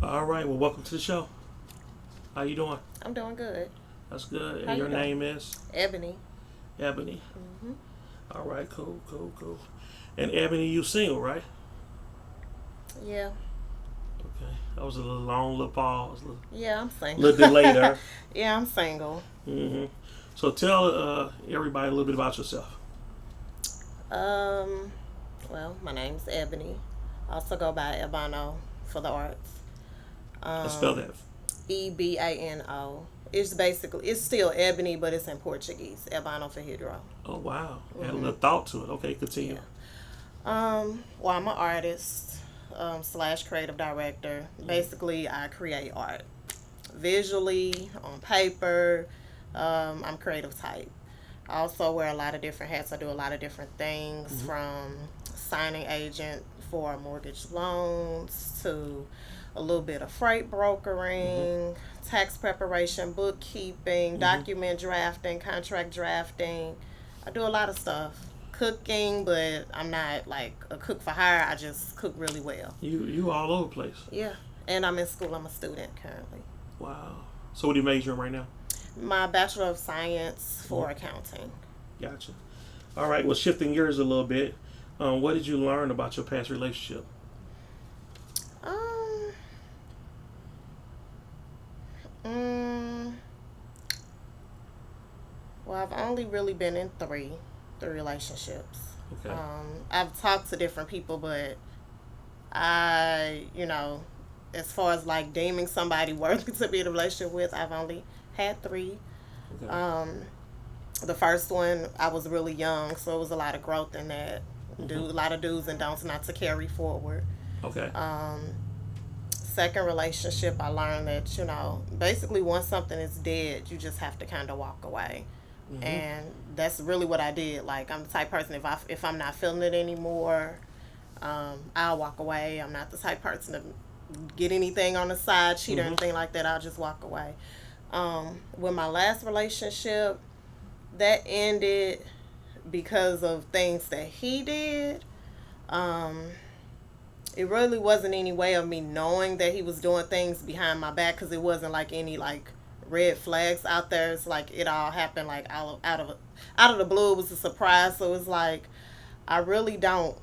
All right. Well, welcome to the show. How you doing? I'm doing good. That's good. How And you your doing? name is Ebony. Ebony. Hmm. All right. Cool. Cool. Cool. And Ebony, you single, right? Yeah. Okay. That was a little long, little pause, Yeah, I'm single. little delay there. Yeah, I'm single. hmm So tell everybody a little bit about yourself. Um, well, my name's Ebony. I also go by Ebano for the arts. Let's spell Um, that. Ebano. It's still Ebony, but it's in Portuguese. Ebano for Hydro. Oh wow. Add a Hmm. little thought to it. Okay, continue. Yeah. Well, I'm an artist slash creative director. Basically, I create art visually on paper. I'm creative type. I also wear a lot of different hats. I do a lot of different things hmm from signing agent for mortgage loans to a little bit of freight hmm brokering, tax preparation, bookkeeping, hmm document drafting, contract drafting. I do a lot of stuff. Cooking, but I'm not like a cook for hire. I just cook really well. You all over the place. Yeah. And I'm in school. I'm a student currently. Wow. So what are you majoring right now? My Bachelor of Science hmm for Accounting. Gotcha. All right. Well, shifting gears a little bit. What did you learn about your past relationship? Um, mm, well, I've only really been in three relationships. Okay. I've talked to different people, but I, as far as like deeming somebody worthy to be in a relationship with, I've only had three. Okay. Um, the first one, I was really young, so it was a lot of growth in that. Do hmm a lot of do's and don'ts not to carry forward. Okay. Um, Second relationship, I learned that basically once something is dead, you just have to kind of walk away, hmm and that's really what I did. Like I'm the type of person if I'm not feeling it anymore, I'll walk away. I'm not the type of person to get anything on the side, cheat or hmm anything like that. I'll just walk away. With my last relationship, that ended because of things that he did. Um, it really wasn't any way of me knowing that he was doing things behind my back because it wasn't like any like red flags out there. It's like it all happened like out of the blue. It was a surprise. So it's like I really don't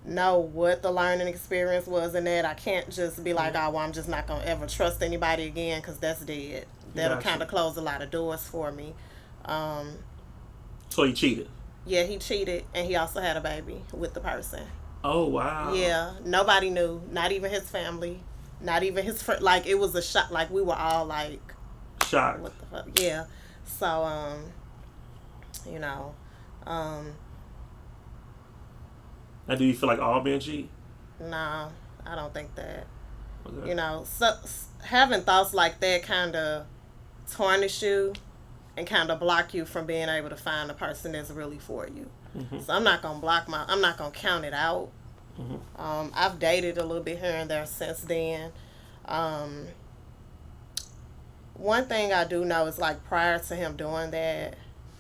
know what the learning experience was in that. I can't just be like, hmm oh, well, I'm just not gonna ever trust anybody again because that's dead. That'll Gotcha. kind of close a lot of doors for me. Um, So he cheated. yeah, he cheated and he also had a baby with the person. Oh wow. Yeah, nobody knew, not even his family, not even his friend. Like it was a shock. Like we were all like, Shocked. "What the fuck?" Yeah. So, you know, um, Now, do you feel like all men cheat? nah, I don't think that. Okay. So having thoughts like that kind of tarnish you and kind of block you from being able to find the person that's really for you. hmm So I'm not gonna count it out. hmm I've dated a little bit here and there since then. Um, One thing I do know is like prior to him doing that,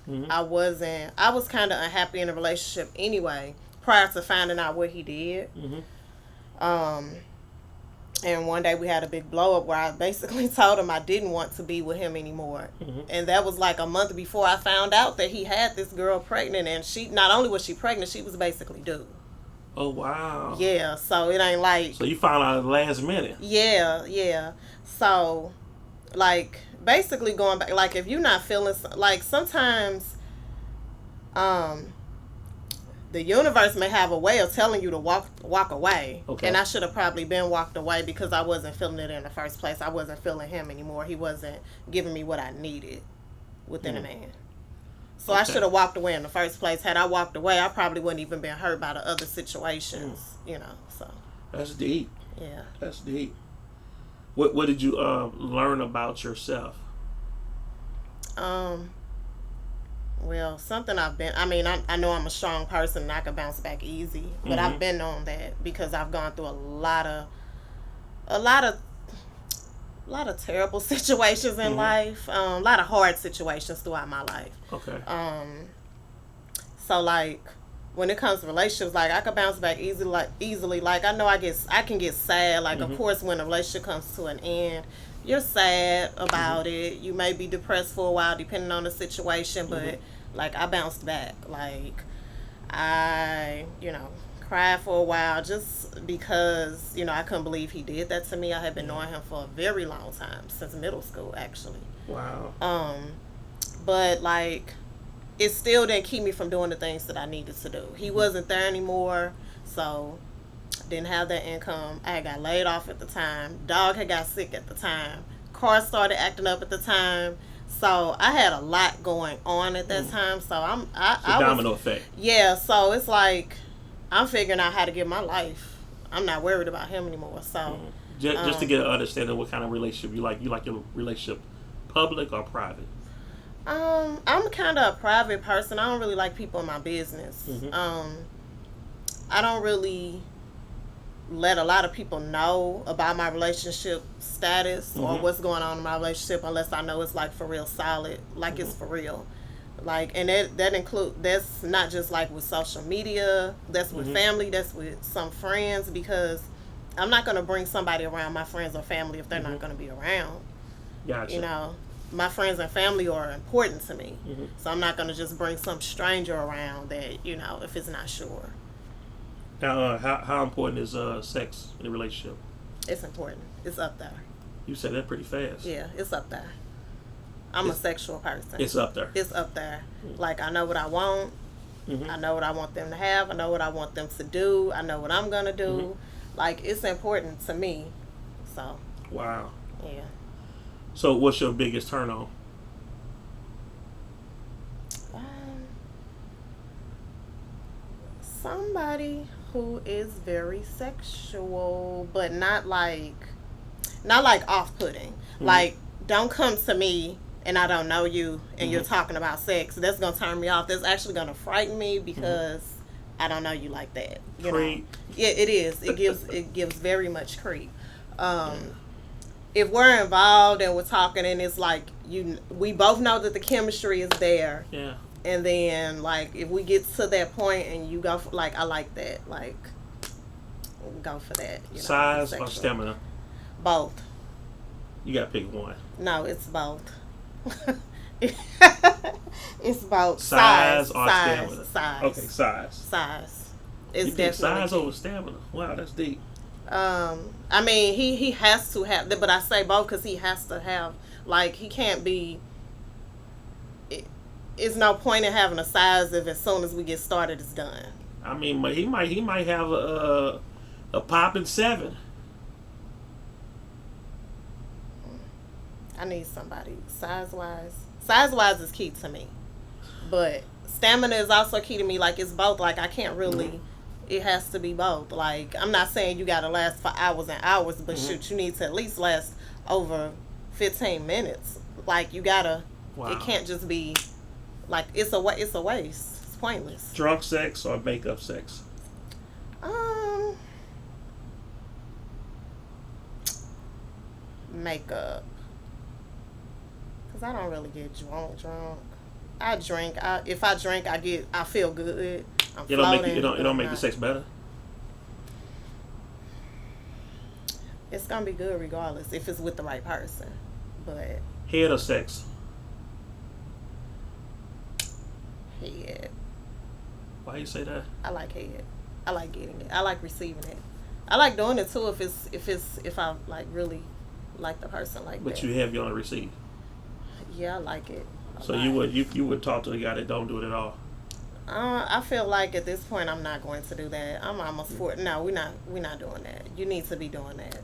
hmm I was kind of unhappy in the relationship anyway, prior to finding out what he did. hmm Um, and one day we had a big blow up where I basically told him I didn't want to be with him anymore. hmm And that was like a month before I found out that he had this girl pregnant, and she not only was she pregnant, she was basically due. Oh wow. Yeah, so it ain't like So you found out at the last minute. yeah, yeah. So like basically going back, like if you're not feeling like sometimes um the universe may have a way of telling you to walk away, and Okay. I should have probably been walked away because I wasn't feeling it in the first place. I wasn't feeling him anymore. He wasn't giving me what I needed within a Mm. man. So I Okay. should have walked away in the first place. Had I walked away, I probably wouldn't even been hurt by the other Mm. situations, so That's deep. yeah. That's deep. What did you learn about yourself? um Well, something I know I'm a strong person and I can bounce back easy, but I've hmm been on that because I've gone through a lot of A lot of terrible situations in life. A lot of hard situations throughout my life. Okay. So like when it comes to relationships, like I could bounce back easily. Like I know I can get sad. Like of course when a relationship comes to an end, you're sad about it. You may be depressed for a while depending on the situation, but like I bounced back. Like I, cried for a while just because, I couldn't believe he did that to me. I had been knowing him for a very long time, since middle school actually. Wow. But like it still didn't keep me from doing the things that I needed to do. He wasn't there anymore, so didn't have that income. I had got laid off at the time. Dog had got sick at the time. Car started acting up at the time. So I had a lot going on at that time. So I domino effect. Yeah. So it's like I'm figuring out how to get my life. I'm not worried about him anymore. So just to get an understanding of what kind of relationship you like. You like your relationship public or private? I'm kind of a private person. I don't really like people in my business. I don't really let a lot of people know about my relationship status or what's going on in my relationship unless I know it's like for real solid, like it's for real. Like, and that's not just like with social media, that's with family, that's with some friends, because I'm not going to bring somebody around my friends or family if they're not going to be around. Gotcha. My friends and family are important to me. So I'm not going to just bring some stranger around that, if it's not sure. Now, how important is sex in a relationship? It's important. It's up there. You said that pretty fast. Yeah, it's up there. I'm a sexual person. It's up there. It's up there. Like, I know what I want. I know what I want them to have. I know what I want them to do. I know what I'm going to do. Like, it's important to me. So. Wow. Yeah. So, what's your biggest turn on? Somebody who is very sexual, but not like off-putting. Like, don't come to me and I don't know you and you're talking about sex. That's gonna turn me off. That's actually gonna frighten me because I don't know you like that. Creep. Yeah, it is. It gives very much creep. If we're involved and we're talking and it's like we both know that the chemistry is there. Yeah. And then like if we get to that point and you go for, like I like that, like go for that. Size or stamina? Both. You gotta pick one. No, it's both. It's both. Size or stamina? Size. Okay, size. Size. It's you pick definitely size over stamina. Wow, that's deep. I mean, he has to have, but I say both because he has to have, like, he can't be. It's no point in having a size if as soon as we get started, it's done. I mean, he might have a popping 7. I need somebody size-wise. Size-wise is key to me. But stamina is also key to me. Like, it's both. Like, I can't really... It has to be both. Like, I'm not saying you got to last for hours and hours, but shoot, you need to at least last over 15 minutes. Like, you got to... Wow. It can't just be... Like, it's a waste. It's pointless. Drunk sex or makeup sex? Makeup. Because I don't really get drunk. I drink. If I drink, I feel good. I'm floating. It don't make the sex better? It's going to be good regardless if it's with the right person. But head or sex? Head. Why you say that? I like head. I like getting it. I like receiving it. I like doing it too if I like really like the person like but that. But you have your own receipt. Yeah, I like it. So you would talk to the guy that don't do it at all. I feel like at this point I'm not going to do that. I'm almost 40. No, we're not doing that. You need to be doing that.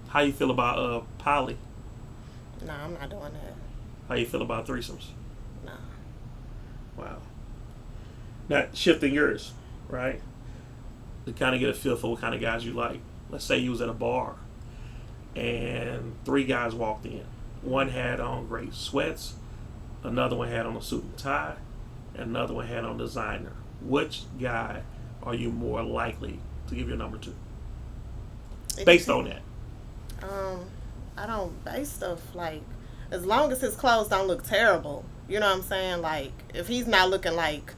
How you feel about poly? No, I'm not doing that. How you feel about threesomes? No. Wow. Now shifting yours, right? To kind of get a feel for what kind of guys you like. Let's say you was at a bar and 3 guys walked in. One had on gray sweats, another one had on a suit and tie, and another one had on designer. Which guy are you more likely to give your number to? Based on that. I don't base stuff like, as long as his clothes don't look terrible. You know what I'm saying? Like, if he's not looking like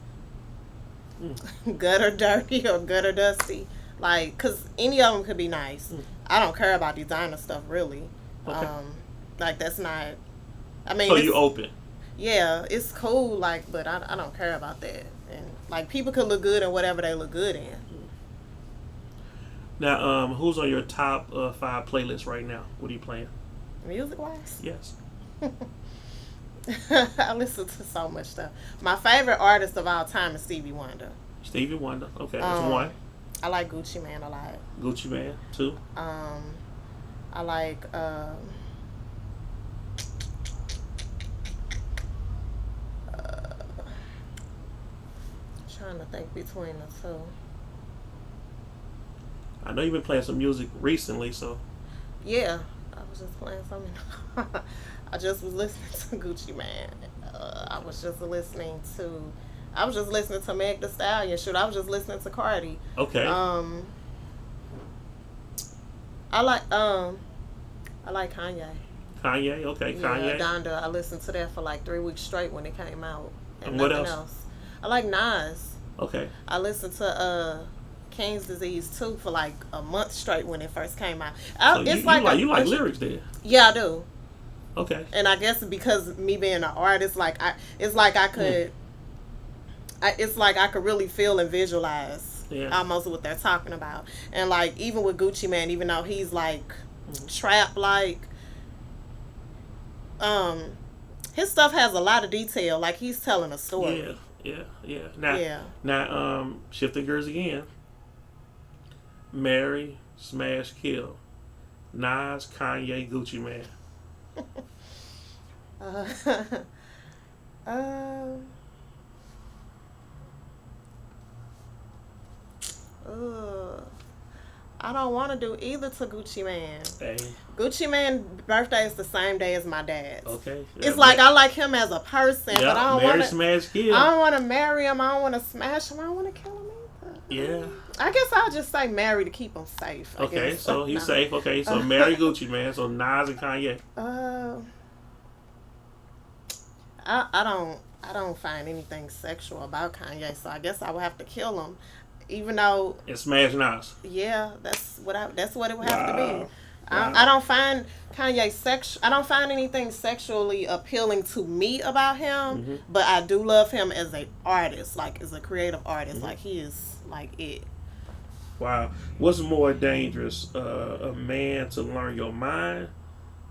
gutter dirty or gutter dusty, like, cause any of them could be nice. I don't care about designer stuff really. Okay. Like that's not. I mean, So you open. yeah, it's cool. Like, but I don't care about that. And like, people could look good in whatever they look good in. Now, who's on your top 5 playlists right now? What are you playing? Music wise, Yes. I listen to so much stuff. My favorite artist of all time is Stevie Wonder. Stevie Wonder. Okay, that's one. I like Gucci Man a lot. Gucci Man, 2. I like trying to think between the two. I know you've been playing some music recently, so. Yeah, I was just playing something. I just was listening to Gucci Man. I was just listening to Meg Thee Stallion. Shoot, I was just listening to Cardi. Okay. I like Kanye. Kanye, okay, Yeah, Kanye. Donda. I listened to that for like 3 weeks straight when it came out. And what nothing else? I like Nas. Okay. I listened to King's Disease 2 for like a month straight when it first came out. So you like lyrics then? Yeah, I do. Okay. And I guess because me being an artist, I could really feel and visualize almost what they're talking about. And like even with Gucci Man, even though he's like trap like, his stuff has a lot of detail. Like he's telling a story. Yeah. Now, shifting gears again. Marry, smash, kill. Nas, Kanye, Gucci Man. I don't want to do either to Gucci Man. Hey. Gucci Man's birthday is the same day as my dad's. Okay. It's like I like him as a person, but I don't want to smash, kill. I don't want to marry him. I don't want to smash him. I don't want to kill him either. Yeah. I guess I'll just say marry to keep him safe. Okay, so he's safe. Okay, so marry Gucci Man. So Nas and Kanye. I don't find anything sexual about Kanye, so I guess I would have to kill him. Even though and smash Nas. Yeah, that's what it would have to be. I don't find Kanye I don't find anything sexually appealing to me about him, but I do love him as an artist, like as a creative artist. Like he is like it. Wow. What's more dangerous, a man to learn your mind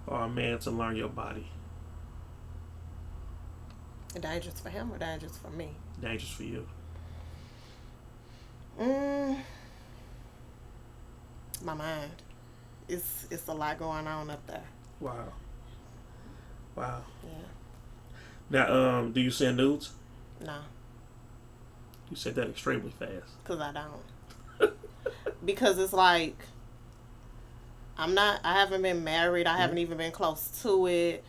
or a man to learn your body? Dangerous for him or dangerous for me? Dangerous for you. My mind. It's a lot going on up there. Wow. Yeah. Now, do you send nudes? No. You said that extremely fast. Because I don't. Because it's like, I haven't been married. I haven't even been close to it.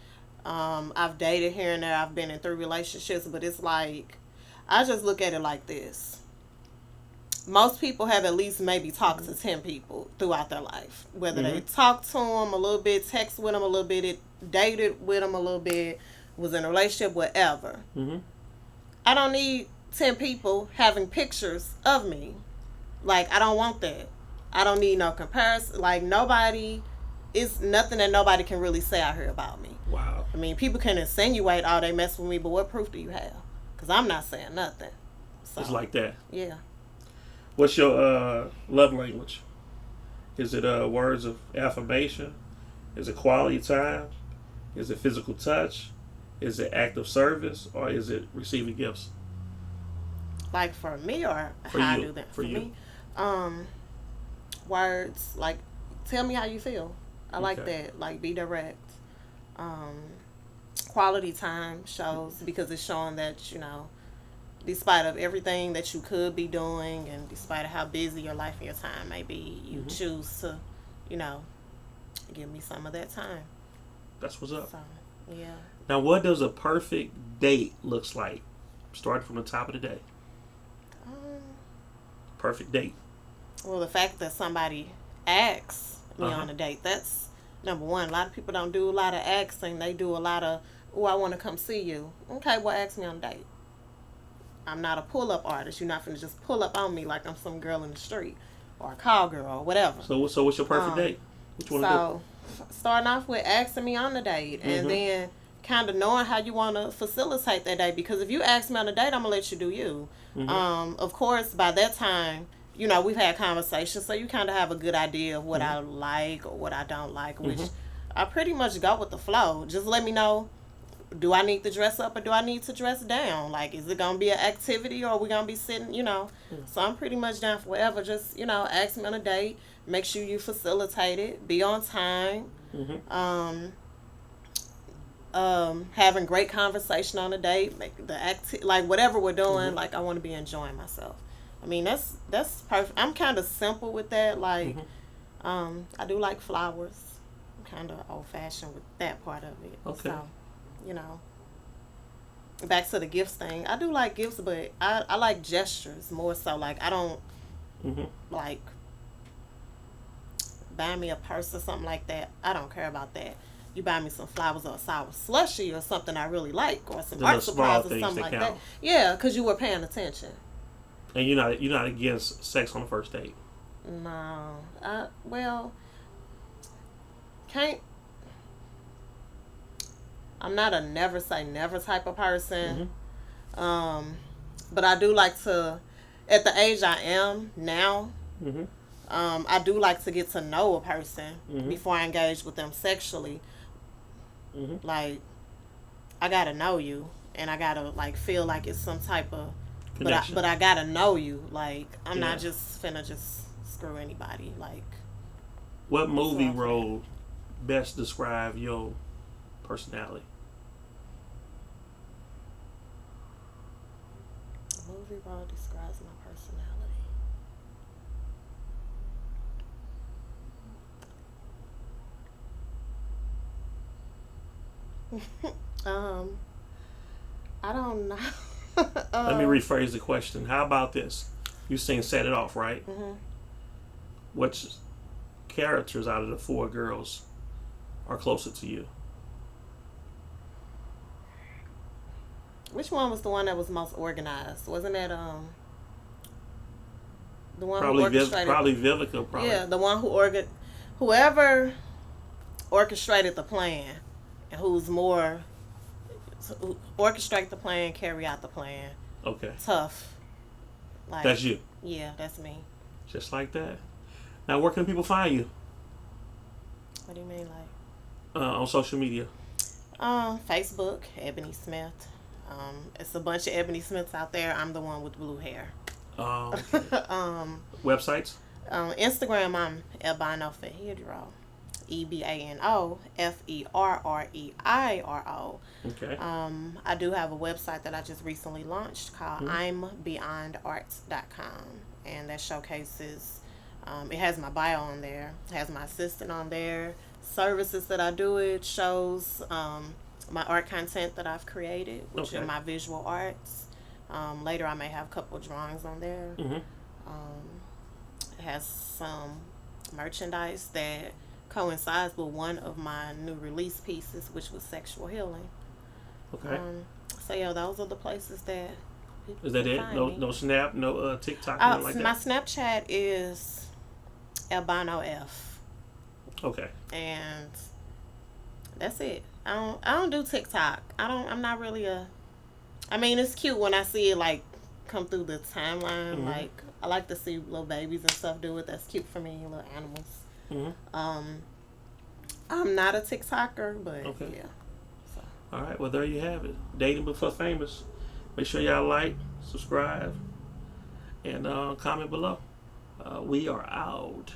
I've dated here and there. I've been in 3 relationships, but it's like, I just look at it like this. Most people have at least maybe talked to 10 people throughout their life. Whether they talked to them a little bit, text with them a little bit, dated with them a little bit, was in a relationship, whatever. I don't need 10 people having pictures of me. Like, I don't want that. I don't need no comparison. Like, it's nothing that nobody can really say out here about me. Wow. I mean, people can insinuate, oh, they mess with me, but what proof do you have? Because I'm not saying nothing. So, it's like that. Yeah. What's your love language? Is it words of affirmation? Is it quality time? Is it physical touch? Is it act of service? Or is it receiving gifts? Like for me or for how you. I do that? For you. Me? Words, like, tell me how you feel. I like that. Like, be direct. Quality time shows, because it's showing that, despite of everything that you could be doing and despite of how busy your life and your time may be, you choose to, give me some of that time. That's what's up. So, yeah. Now, what does a perfect date looks like? Starting from the top of the day. Perfect date. Well, the fact that somebody asks me on a date, that's Number one, a lot of people don't do a lot of asking. They do a lot of, oh, I want to come see you. Okay, well, ask me on a date. I'm not a pull-up artist. You're not going to just pull up on me like I'm some girl in the street or a call girl or whatever. So what's your perfect date? What you want So, starting off with asking me on the date, and then kind of knowing how you want to facilitate that date. Because if you ask me on a date, I'm going to let you do you. Of course, by that time, you know, we've had conversations, so you kind of have a good idea of what I like or what I don't like, which I pretty much go with the flow. Just let me know, do I need to dress up or do I need to dress down? Like, is it going to be an activity or are we going to be sitting, you know? So I'm pretty much down for whatever. Just, you know, ask me on a date. Make sure you facilitate it. Be on time. Having great conversation on a date. Make the like whatever we're doing, like I want to be enjoying myself. I mean, that's perfect. I'm kind of simple with that. Like, I do like flowers. I'm kind of old-fashioned with that part of it. Okay. So, you know, back to the gifts thing. I do like gifts, but I like gestures more so. Like, I don't like buy me a purse or something like that. I don't care about that. You buy me some flowers or a sour slushie or something I really like, or some art supplies or something like that. Yeah, because you were paying attention. And you're not against sex on the first date? No. Well, can't. I'm not a never say never type of person. But I do like to, at the age I am now, I do like to get to know a person before I engage with them sexually. Like, I gotta know you, and I gotta like feel like it's some type of connection. But I gotta know you. Like, I'm not just finna just screw anybody. Like, what movie role best describe your personality? A movie role describes my personality. I don't know. Let me rephrase the question. How about this? You seen Set It Off, right? Which characters out of the 4 girls are closer to you? Which one was the one that was most organized? Wasn't that the one probably who orchestrated? Probably Vivica. Probably. Yeah, the one whoever orchestrated the plan, and who's more orchestrate the plan, carry out the plan. Okay. Tough. Like, that's you. Yeah, that's me. Just like that. Now, where can people find you? What do you mean, like? On social media. Facebook, Ebony Smith. It's a bunch of Ebony Smiths out there. I'm the one with blue hair. Okay. Websites? Instagram, I'm Ebano Ferreiro. EBANO FERREIRO. Okay. I do have a website that I just recently launched called I'mBeyondArts.com, and that showcases. It has my bio on there. It has my assistant on there. Services that I do. It shows my art content that I've created, which are my visual arts. Later, I may have a couple of drawings on there. It has some merchandise that coincides with one of my new release pieces, which was sexual healing. Okay. So yeah, those are the places that. Is that it? No Snap, no TikTok, nothing like that. My Snapchat is Albano F. Okay. And that's it. I don't do TikTok. I'm not really a. I mean, it's cute when I see it like come through the timeline. Like, I like to see little babies and stuff do it. That's cute for me, little animals. I'm not a TikToker, but yeah. So. All right, well, there you have it. Dating Before Famous. Make sure y'all like, subscribe, and comment below. We are out.